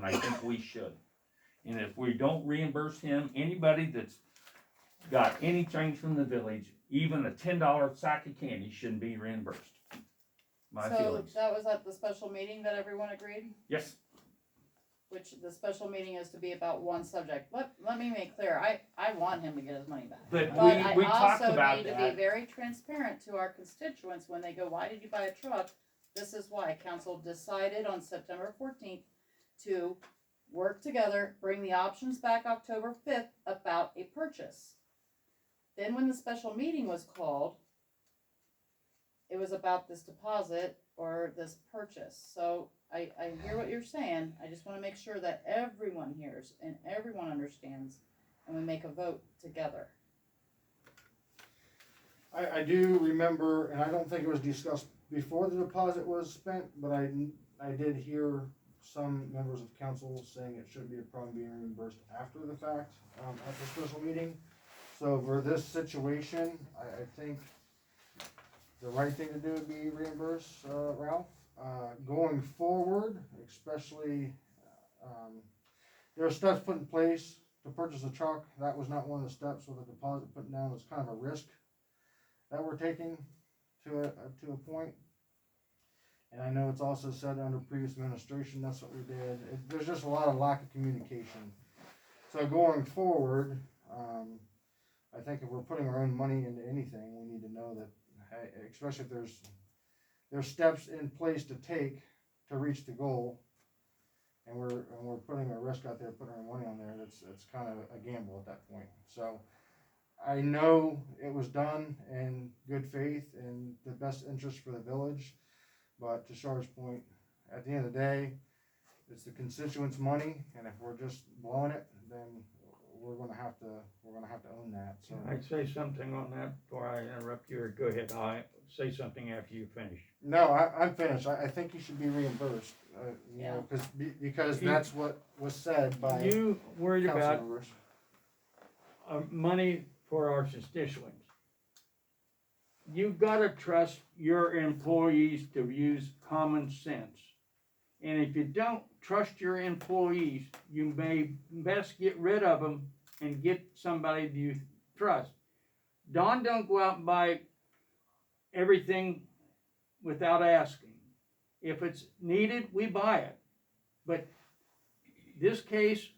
and I think we should. And if we don't reimburse him, anybody that's got any change from the village, even a $10 sack of candy shouldn't be reimbursed. My So feelings. that was at the special meeting that everyone agreed? Yes, Which the special meeting is to be about one subject. Let me make clear, I want him to get his money back. but But we I talked also about need to be that. very transparent to our constituents when they go, why did you buy a truck? This is why council decided on September 14th to work together, bring the options back October 5th about a purchase. Then when the special meeting was called, it was about this deposit or this purchase. So I hear what you're saying. I just want to make sure that everyone hears and everyone understands, and we make a vote together. I do remember, and I don't think it was discussed before the deposit was spent, but I did hear some members of council saying it shouldn't be a problem being reimbursed after the fact, at the special meeting. So for this situation, I think the right thing to do would be reimburse, Ralph. Going forward, especially, there are steps put in place to purchase a truck. That was not one of the steps with the deposit put down. It's kind of a risk that we're taking to a point. And I know it's also said under previous administration, that's what we did. There's just a lot of lack of communication. So going forward, I think if we're putting our own money into anything, we need to know that, hey, especially if there's steps in place to take to reach the goal, and we're putting a risk out there, putting our money on there. It's kind of a gamble at that point. So I know it was done in good faith and the best interest for the village, but to Char's point, at the end of the day, it's the constituents' money, and if we're just blowing it, then we're gonna have to own that. So Can I say something on that before I interrupt you, or go ahead, I say something after you finish. no, I'm finished. I think he should be reimbursed. You know, because that's what was said by You worried council about members. money for our constituents. You've gotta trust your employees to use common sense. And if you don't trust your employees, you may best get rid of them and get somebody you trust. Don don't go out and buy everything without asking. If it's needed, we buy it. But this case,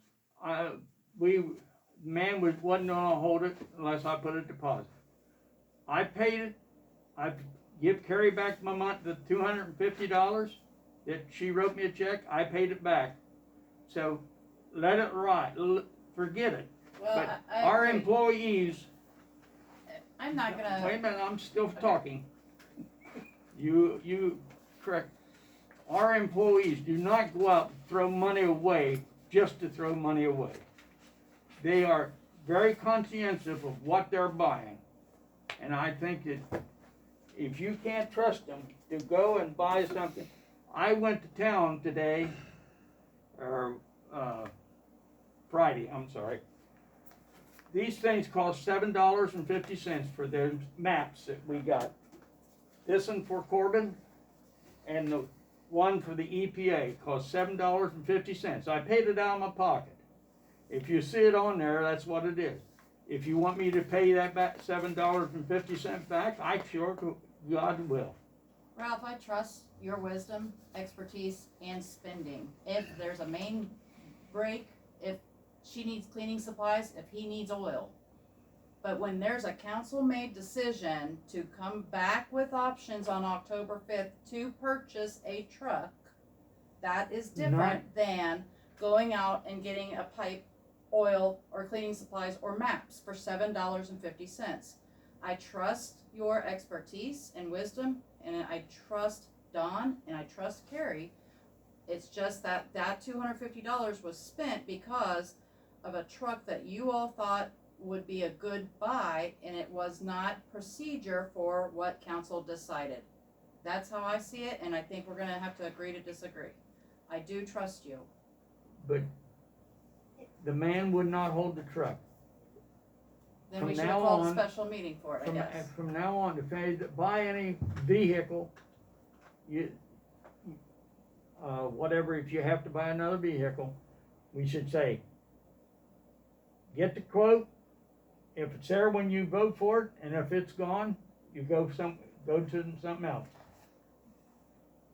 man wasn't gonna hold it unless I put a deposit. I paid it. I give Carrie back my month, the $250 that she wrote me a check. I paid it back. So let it ride. Forget it. Well, But I our agree. employees. I'm not Wait a gonna, minute, I'm still talking. You correct. Our employees do not go out and throw money away just to throw money away. They are very conscientious of what they're buying. And I think that if you can't trust them to go and buy something, I went to town today, or Friday, I'm sorry. These things cost $7.50 for those maps that we got. This one for Corbin, and the one for the EPA cost $7.50. I paid it out of my pocket. If you see it on there, that's what it is. If you want me to pay that back, $7.50 back, I sure God will. Ralph, I trust your wisdom, expertise, and spending. If there's a main break, if she needs cleaning supplies, if he needs oil. But when there's a council-made decision to come back with options on October 5th to purchase a truck, that is different than going out and getting a pipe, oil, or cleaning supplies, or maps for $7.50. I trust your expertise and wisdom, and I trust Don, and I trust Carrie. It's just that $250 was spent because of a truck that you all thought would be a good buy, and it was not procedure for what council decided. That's how I see it, and I think we're gonna have to agree to disagree. I do trust you. But the man would not hold the truck. Then From we should now have called a on- special meeting for it, I guess. From now on, if you buy any vehicle, whatever, if you have to buy another vehicle, we should say, get the quote. If it's there when you vote for it, and if it's gone, you go to something else.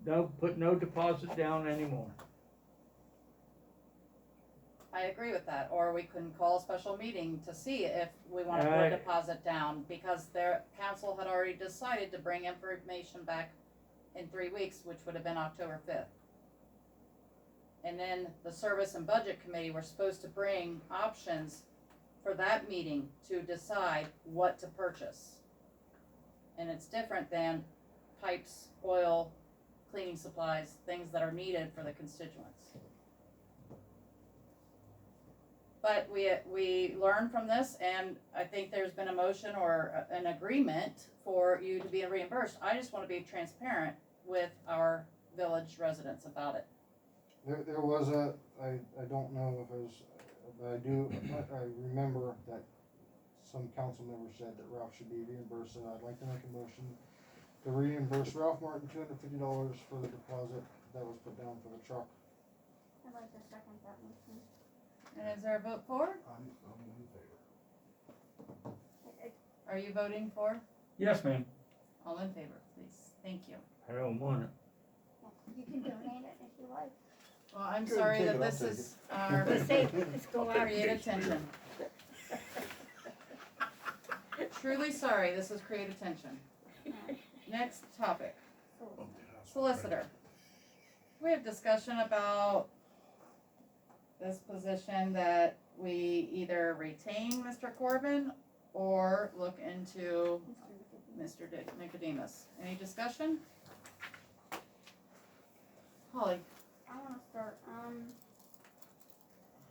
Don't put no deposit down anymore. I agree with that, or we can call a special meeting to see if we wanna put a deposit down, because their council had already decided to bring information back in 3 weeks, which would have been October 5th. And then the service and budget committee were supposed to bring options for that meeting to decide what to purchase. And it's different than pipes, oil, cleaning supplies, things that are needed for the constituents. But we learned from this, and I think there's been a motion or an agreement for you to be reimbursed. I just wanna be transparent with our village residents about it. There was I don't know if it was, but I remember that some council members said that Ralph should be reimbursed, and I'd like to make a motion to reimburse Ralph Martin $250 for the deposit that was put down for the truck. I'd like to second that motion. And is there a vote for? I'm in favor. Are you voting for? Yes, ma'am. All in favor, please. Thank you. I don't want it. You can donate it if you like. Well, I'm Good, sorry take that it, I'll this take is our Let's say, let's go out. create attention. Truly sorry, this has created attention. Next topic, solicitor. We have discussion about this position that we either retain Mr. Corbin or look into Mr. Nicodemus. Any discussion? Holly? I wanna start,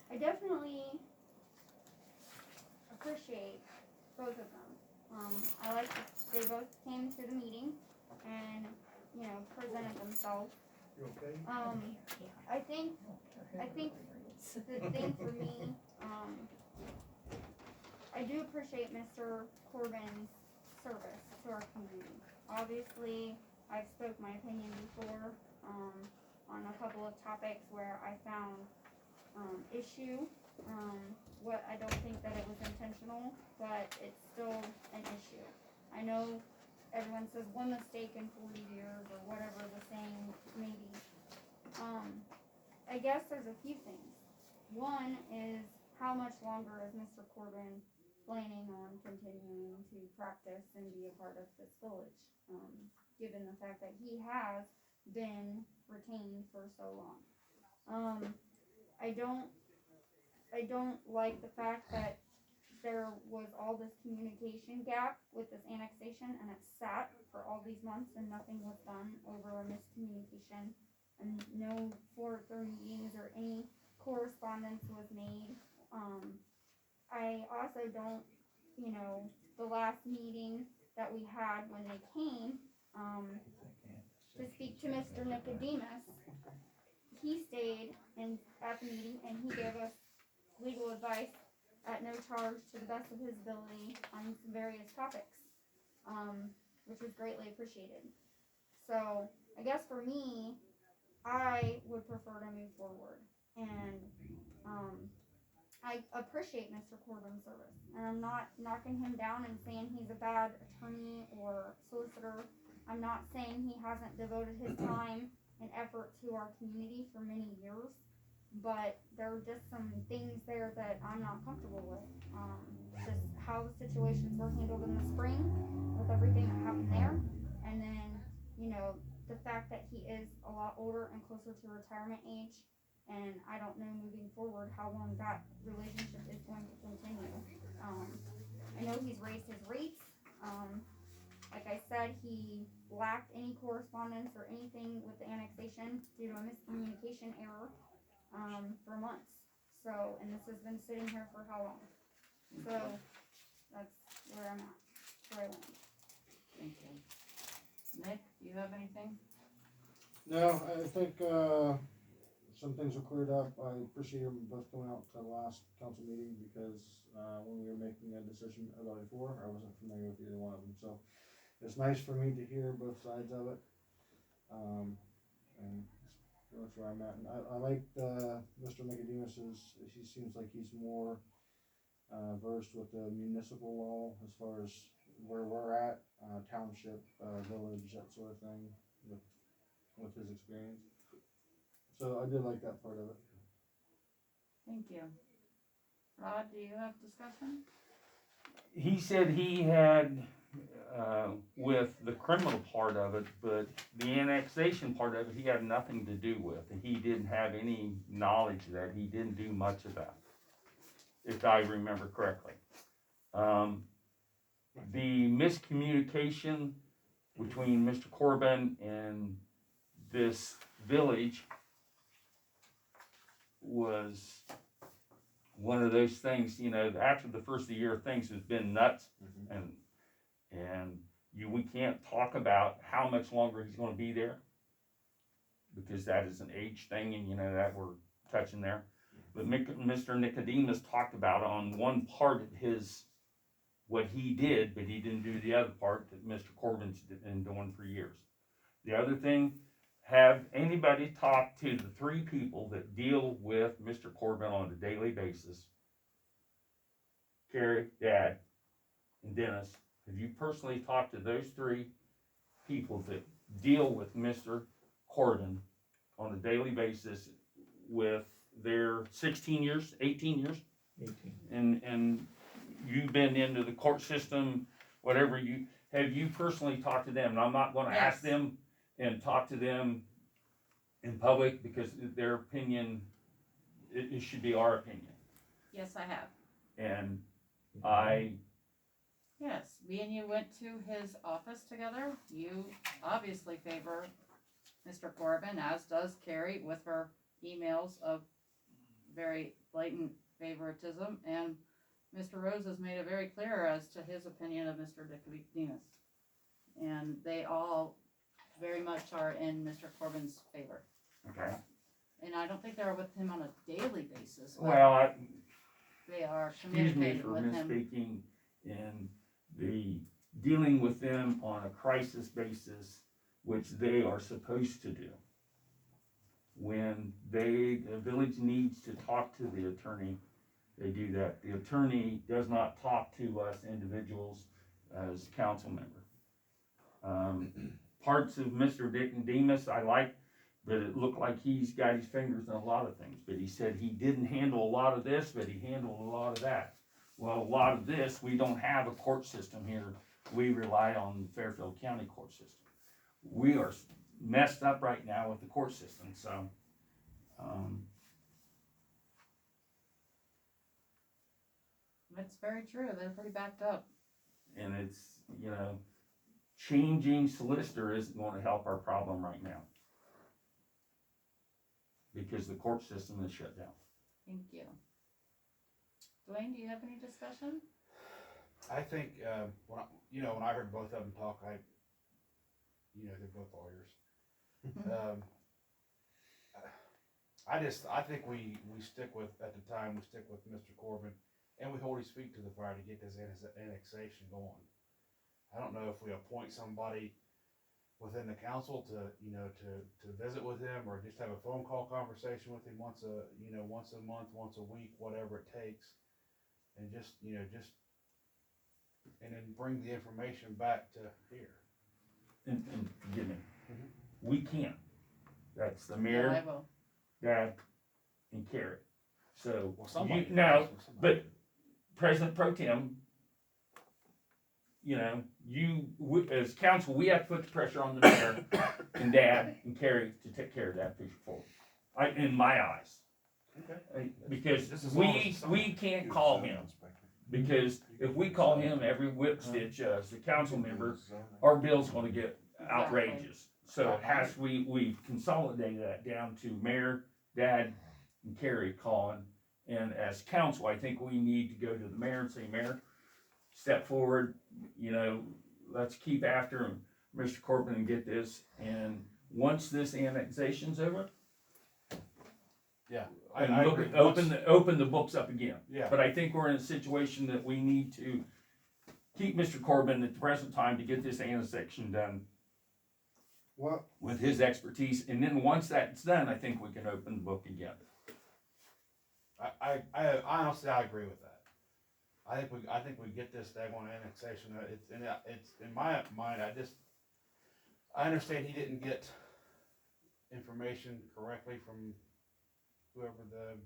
I definitely appreciate both of them. I like that they both came to the meeting and, you know, presented themselves. You okay? I think the thing for me, I do appreciate Mr. Corbin's service to our community. Obviously, I've spoke my opinion before, on a couple of topics where I found, issue. What I don't think that it was intentional, but it's still an issue. I know everyone says one mistake in 40 years or whatever the saying may be. I guess there's a few things. One is, how much longer is Mr. Corbin planning on continuing to practice and be a part of this village? Given the fact that he has been retained for so long. I don't like the fact that there was all this communication gap with this annexation, and it sat for all these months and nothing was done over a miscommunication, and no further meetings or any correspondence was made. I also don't, you know, the last meeting that we had when they came, to speak to Mr. Nicodemus, he stayed at the meeting and he gave us legal advice at no charge to the best of his ability on some various topics, which was greatly appreciated. So I guess for me, I would prefer to move forward, and I appreciate Mr. Corbin's service, and I'm not knocking him down and saying he's a bad attorney or solicitor. I'm not saying he hasn't devoted his time and effort to our community for many years, but there are just some things there that I'm not comfortable with. Just how the situations were handled in the spring with everything that happened there, and then, you know, the fact that he is a lot older and closer to retirement age, and I don't know moving forward how long that relationship is going to continue. I know he's raised his rates. Like I said, he lacked any correspondence or anything with the annexation due to a miscommunication error, for months. So, and this has been sitting here for how long? So, that's where I'm at, where I land. Thank you. Nick, do you have anything? No, I think, some things were cleared up. I appreciate them both coming out to the last council meeting, because, when we were making a decision about it before, I wasn't familiar with either one of them, so it's nice for me to hear both sides of it. And That's where I'm at, and I like, Mr. Nicodemus's, he seems like he's more, versed with the municipal law as far as where we're at, township, village, that sort of thing, with his experience. So I did like that part of it. Thank you. Rod, do you have discussion? He said he had, with the criminal part of it, but the annexation part of it, he had nothing to do with. He didn't have any knowledge of that, he didn't do much of that, if I remember correctly. The miscommunication between Mr. Corbin and this village was one of those things, you know, after the first of the year, things has been nuts, and we can't talk about how much longer he's gonna be there, because that is an age thing, and you know, that we're touching there. But Mr. Nicodemus talked about on one part of his, what he did, but he didn't do the other part that Mr. Corbin's been doing for years. The other thing, have anybody talked to the three people that deal with Mr. Corbin on a daily basis? Carrie, Dad, and Dennis. Have you personally talked to those three people that deal with Mr. Corbin on a daily basis with their 16 years, 18 years? 18. And you've been into the court system, whatever have you personally talked to them? And I'm not gonna ask Yes. them and talk to them in public, because their opinion, it should be our opinion. Yes, I have. And Yes, me and you went to his office together. You obviously favor Mr. Corbin, as does Carrie with her emails of very blatant favoritism, and Mr. Rose has made it very clear as to his opinion of Mr. Nicodemus. And they all very much are in Mr. Corbin's favor. okay, And I don't think they're with him on a daily basis, but well, they are excuse me communicating for with him. misspeaking, and the dealing with them on a crisis basis, which they are supposed to do. When the village needs to talk to the attorney, they do that. The attorney does not talk to us individuals as council member. Parts of Mr. Nicodemus I like, but it looked like he's got his fingers in a lot of things. But he said he didn't handle a lot of this, but he handled a lot of that. Well, a lot of this, we don't have a court system here. We rely on the Fairfield County court system. We are messed up right now with the court system, so, It's very true, they're pretty backed up. and it's, you know, changing solicitor isn't gonna help our problem right now. Because the court system is shut down. Thank you. Dwayne, do you have any discussion? I think, when I heard both of them talk, they're both lawyers. I think we stick with, at the time, we stick with Mr. Corbin, and we hold his feet to the fire to get this annexation going. I don't know if we appoint somebody within the council to visit with him, or just have a phone call conversation with him once a month, once a week, whatever it takes, and and then bring the information back to here. And forgive me, we can't. That's the Yeah, I mayor, will. Dad, and Carrie. So, Well, somebody. now, but President Pro Tem, as council, we have to put the pressure on the mayor and Dad and Carrie to take care of that push forward. In my eyes. Because we can't call him. Because if we call him every whip stitch as a council member, our bill's gonna get outrageous. So we've consolidated that down to mayor, Dad, and Carrie calling. And as council, I think we need to go to the mayor and say, Mayor, step forward, let's keep after him, Mr. Corbin, and get this. And once this annexation's over, Yeah. and I look, agree. open the books up again. Yeah. But I think we're in a situation that we need to keep Mr. Corbin at the present time to get this annexation done What, with his expertise, and then once that's done, I think we can open the book again. I honestly, I agree with that. I think we get this daggone annexation, it's, in my mind, I understand he didn't get information correctly from whoever the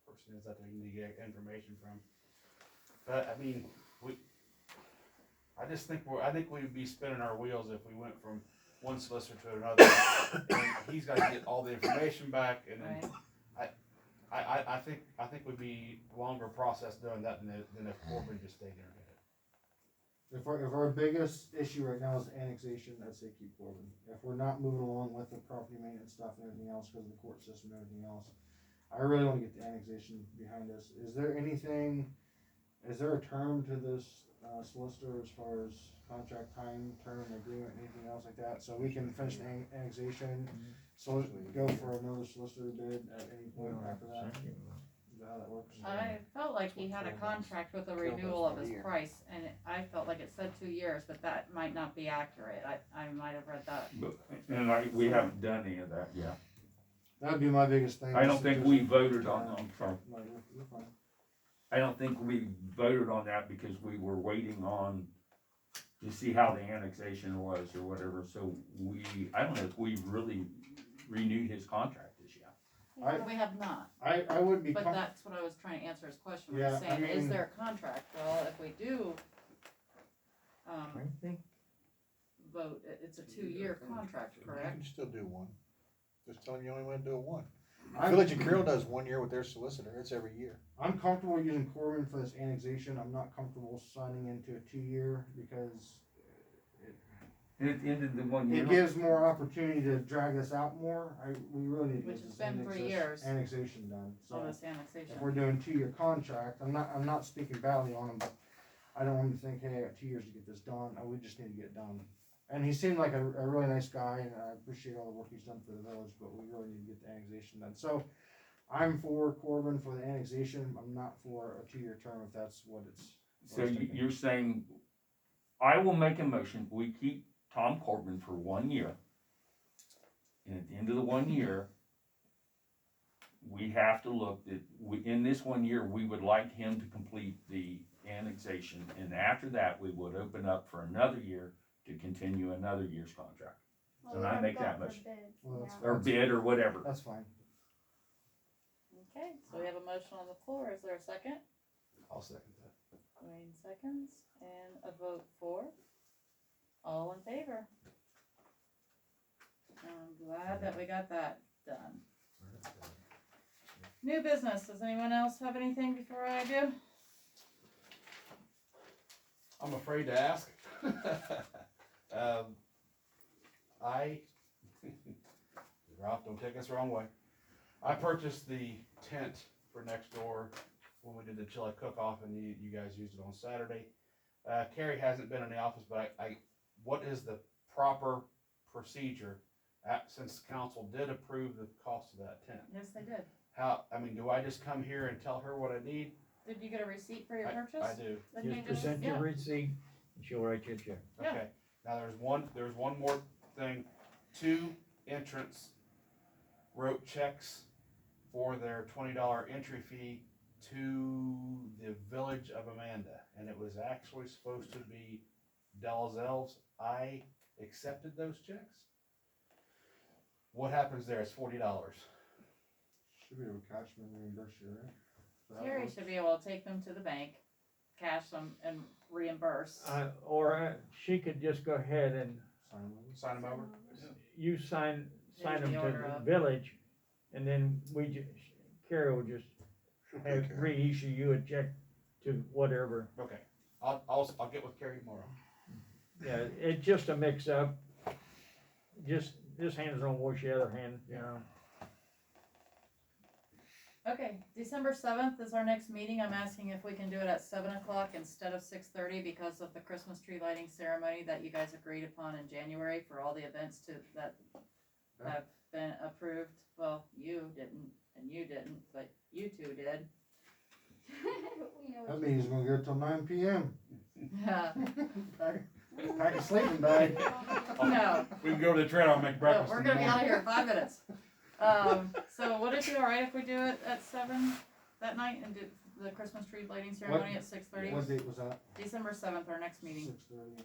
person is that they need to get information from. But, I mean, I think we'd be spinning our wheels if we went from one solicitor to another. And he's gotta get all the information back, and then Right, I think would be longer process doing that than if Corbin just stayed there and did it. if our biggest issue right now is annexation, I'd say keep Corbin. If we're not moving along with the property maintenance stuff and everything else, cause of the court system and everything else, I really wanna get the annexation behind us. Is there a term to this, solicitor as far as contract time, term, agreement, anything else like that? So we can finish the annexation, so go for another solicitor bid at any point after that? Is that how that works? I felt like he had a contract with a renewal of his price, and I felt like it said 2 years, but that might not be accurate, I might have read that. And we haven't done any of that yet. That'd be my biggest thing. I don't think we voted on, I'm sorry, No, you're fine. I don't think we voted on that because we were waiting on to see how the annexation was or whatever, so I don't know if we really renewed his contract this year. We have not, I would be but com- that's what I was trying to answer his question, Yeah, was I saying, is mean- there a contract? Well, if we do, I think vote, it's a 2-year contract, You correct? can still do one. Just tell them you only wanna do one. I'm- Village of Carroll does 1 year with their solicitor, it's every year. I'm comfortable using Corbin for this annexation. I'm not comfortable signing into a 2-year because And at the end of the 1 year. it gives more opportunity to drag this out more. We really need to Which get has this been 3 years. annexation done. On So this annexation. if we're doing 2-year contract, I'm not speaking badly on him, but I don't want him to think, hey, I got 2 years to get this done. We just need to get it done. And he seemed like a really nice guy, and I appreciate all the work he's done for the village, but we really need to get the annexation done. So I'm for Corbin for the annexation. I'm not for a 2-year term if that's what it's. So you're saying, I will make a motion, we keep Tom Corbin for 1 year. And at the end of the 1 year, we have to look that, in this 1 year, we would like him to complete the annexation. And after that, we would open up for another year to continue another year's contract. Well, So we I have make got that the motion. bids, Well, that's yeah. Or bid or whatever. That's fine. Okay, so we have a motion on the floor, is there a second? I'll second that. Wayne seconds, and a vote for. All in favor? I'm glad that we got that done. New business, does anyone else have anything before I do? I'm afraid to ask. Ralph, don't take us the wrong way. I purchased the tent for next door when we did the chili cook-off, and you guys used it on Saturday. Carrie hasn't been in the office, but what is the proper procedure since council did approve the cost of that tent? Yes, they did. Do I just come here and tell her what I need? Did you get a receipt for your I purchase? do. Then you just present your yeah. receipt, and she'll write you a check. Yeah. Okay, now there's one more thing. 2 entrants wrote checks for their $20 entry fee to the Village of Amanda, and it was actually supposed to be Della's Elves. I accepted those checks. What happens there? It's $40. Should be able to catch them and reimburse you, right? Is that how it Carrie works? should be able to take them to the bank, cash them, and reimburse. Or she could just go ahead and Sign them. Sign them over? you sign There's them the to order the of- village, and then Carrie will just She'll take care of it. reissue you a check to whatever. Okay, I'll get with Carrie tomorrow. Yeah, it's just a mix up. Just, this hand's gonna wash the other hand, you know. Okay, December 7th is our next meeting. I'm asking if we can do it at 7 o'clock instead of 6:30 because of the Christmas tree lighting ceremony that you guys agreed upon in January for all the events that have been approved. Well, you didn't, and you didn't, but you two did. We know That what meeting's gonna go till 9 p.m. Yeah, Pack a sleeping bag. No. We can go to the trail and make No, breakfast. we're in the gonna be out of morning. here in 5 minutes. So would it be alright if we do it at 7 that night and do the Christmas tree lighting ceremony at 6:30? What date was that? December 7th, our next meeting. 6:30.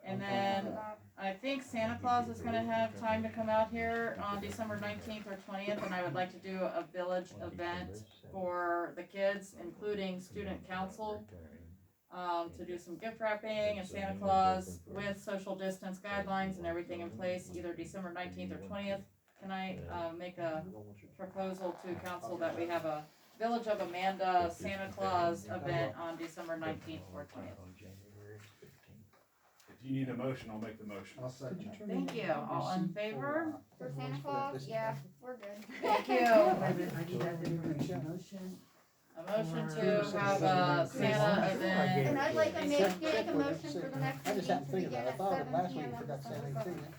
And I'm fine with then that. I think Santa Claus is gonna have time to come out here on December 19th or 20th, and I would like to do a village event for the kids, including student council, to do some gift wrapping and Santa Claus with social distance guidelines and everything in place, either December 19th or 20th. Can I, make a proposal to council that we have a Village of Amanda Santa Claus event on December 19th or 20th? If you need a motion, I'll make the motion. I'll second that. Thank you. All in favor? For Santa Claus, yeah, we're good. Thank you. I need that information, motion. A motion to have a Santa event. And I'd like to make a motion for the next I just meeting happened to to think begin about it. I at thought of it 7 last week, p.m. I on forgot to say December anything. 7th.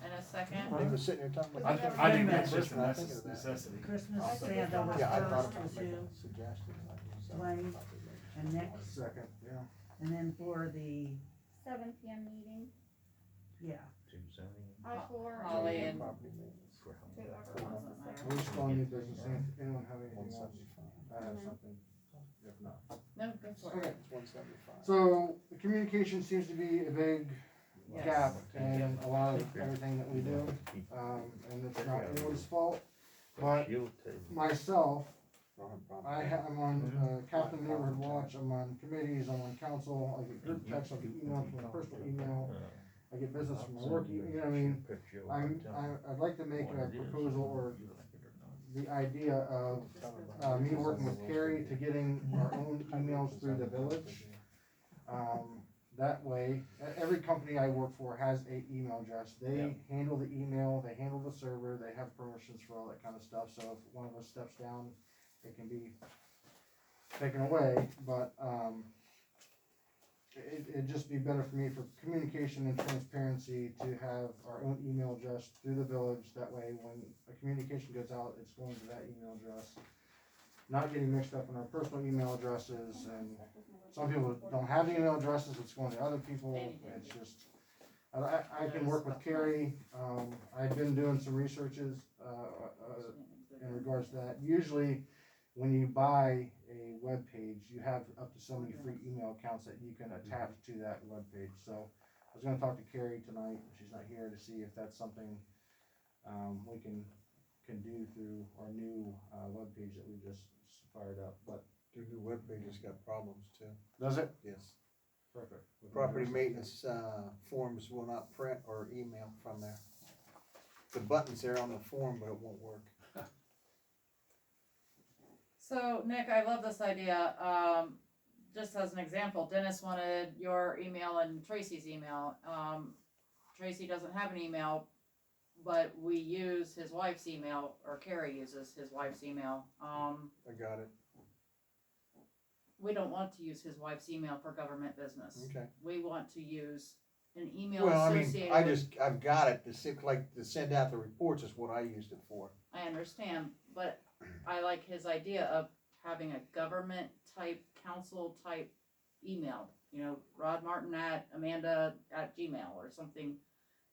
In a second. He was sitting there talking about. I think Wait a that's minute. just a I think of that. necessity. Christmas I think Santa was Yeah, I thought first, about was making you, a suggestion. Dwayne, and next, Second, yeah. and then for the, 7 p.m. meeting, yeah, I4. Holly and- Whoever wants to say. We're still on new business. Anyone have anything One else? seventy-five. I have something. If not. No, go for it. Okay, It's 175. so the communication seems to be a big Yes. gap in a lot of everything that we do. And it's not anyone's fault, but myself, I'm on, Captain Neighborhood Watch, I'm on committees, I'm on council, I get group texts, I get emails from my personal email, I get business from my work, you know what I mean? I'd like to make a proposal or the idea of, me working with Carrie to getting our own emails through the village. That way, every company I work for has a email address. They handle the email, they handle the server, they have permissions for all that kind of stuff, so if one of us steps down, it can be taken away, but, it'd just be better for me for communication and transparency to have our own email address through the village. That way, when a communication goes out, it's going to that email address. Not getting mixed up in our personal email addresses, and some people don't have email addresses, it's going to other people, it's just, I can work with Carrie, I've been doing some researches, in regards to that. Usually, when you buy a web page, you have up to so many free email accounts that you can attach to that web page. So I was gonna talk to Carrie tonight, she's not here, to see if that's something, we can do through our new, web page that we just fired up, but. Your new webpage has got problems too. Does it? Yes. Perfect. Property maintenance, forms will not print or email from there. The button's there on the form, but it won't work. So Nick, I love this idea. Just as an example, Dennis wanted your email and Tracy's email. Tracy doesn't have an email, but we use his wife's email, or Carrie uses his wife's email. I got it. We don't want to use his wife's email for government business. Okay. We want to use an email Well, I mean, associated I've got it, to send out the reports is what I used it for. I understand, but I like his idea of having a government type, council type email. You know, Rod Martin at Amanda at Gmail or something.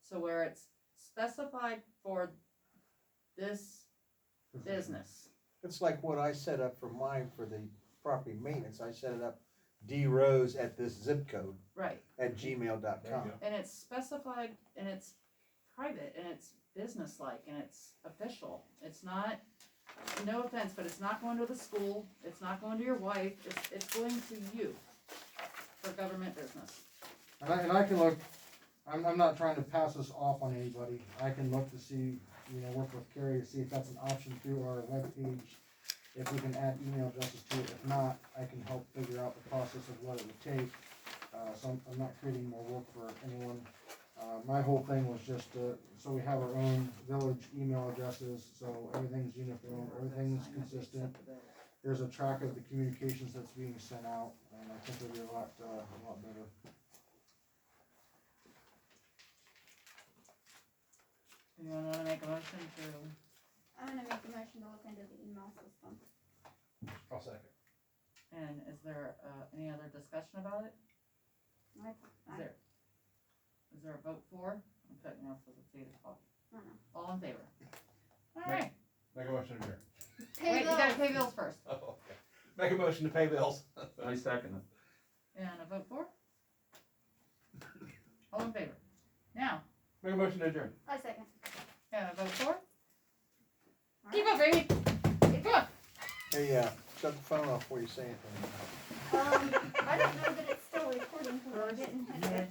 So where it's specified for this business. It's like what I set up for mine for the property maintenance. I set it up drose at this zip code Right. at There you gmail.com. go. And it's specified and it's private and it's business-like and it's official. It's not, no offense, but it's not going to the school, it's not going to your wife, it's going to you for government business. And I can look, I'm not trying to pass this off on anybody. I can look to see, work with Carrie to see if that's an option through our webpage. If we can add email addresses to it. If not, I can help figure out the process of what it would take. So I'm not creating more work for anyone. My whole thing was just so we have our own village email addresses, so everything's uniform, everything's consistent. There's a track of the communications that's being sent out, and I think it'll be a lot better. You wanna make a motion to, I'm gonna make a motion to look into the email system. I'll second. and is there, any other discussion about it? I, Is there, Is there a vote for? I'm putting off because it's 8 o'clock. I don't know. All in favor? Alright, Make a motion to adjourn. wait, you gotta pay bills first. Oh, okay. Make a motion to pay bills. I second it. And a vote for? All in favor? Now, Make a motion to adjourn. I second. and a vote for? All Keep right. up, baby! Come on! Hey, shut the phone off before you say anything. I don't know that it's still recording, cause I didn't hit Yeah. the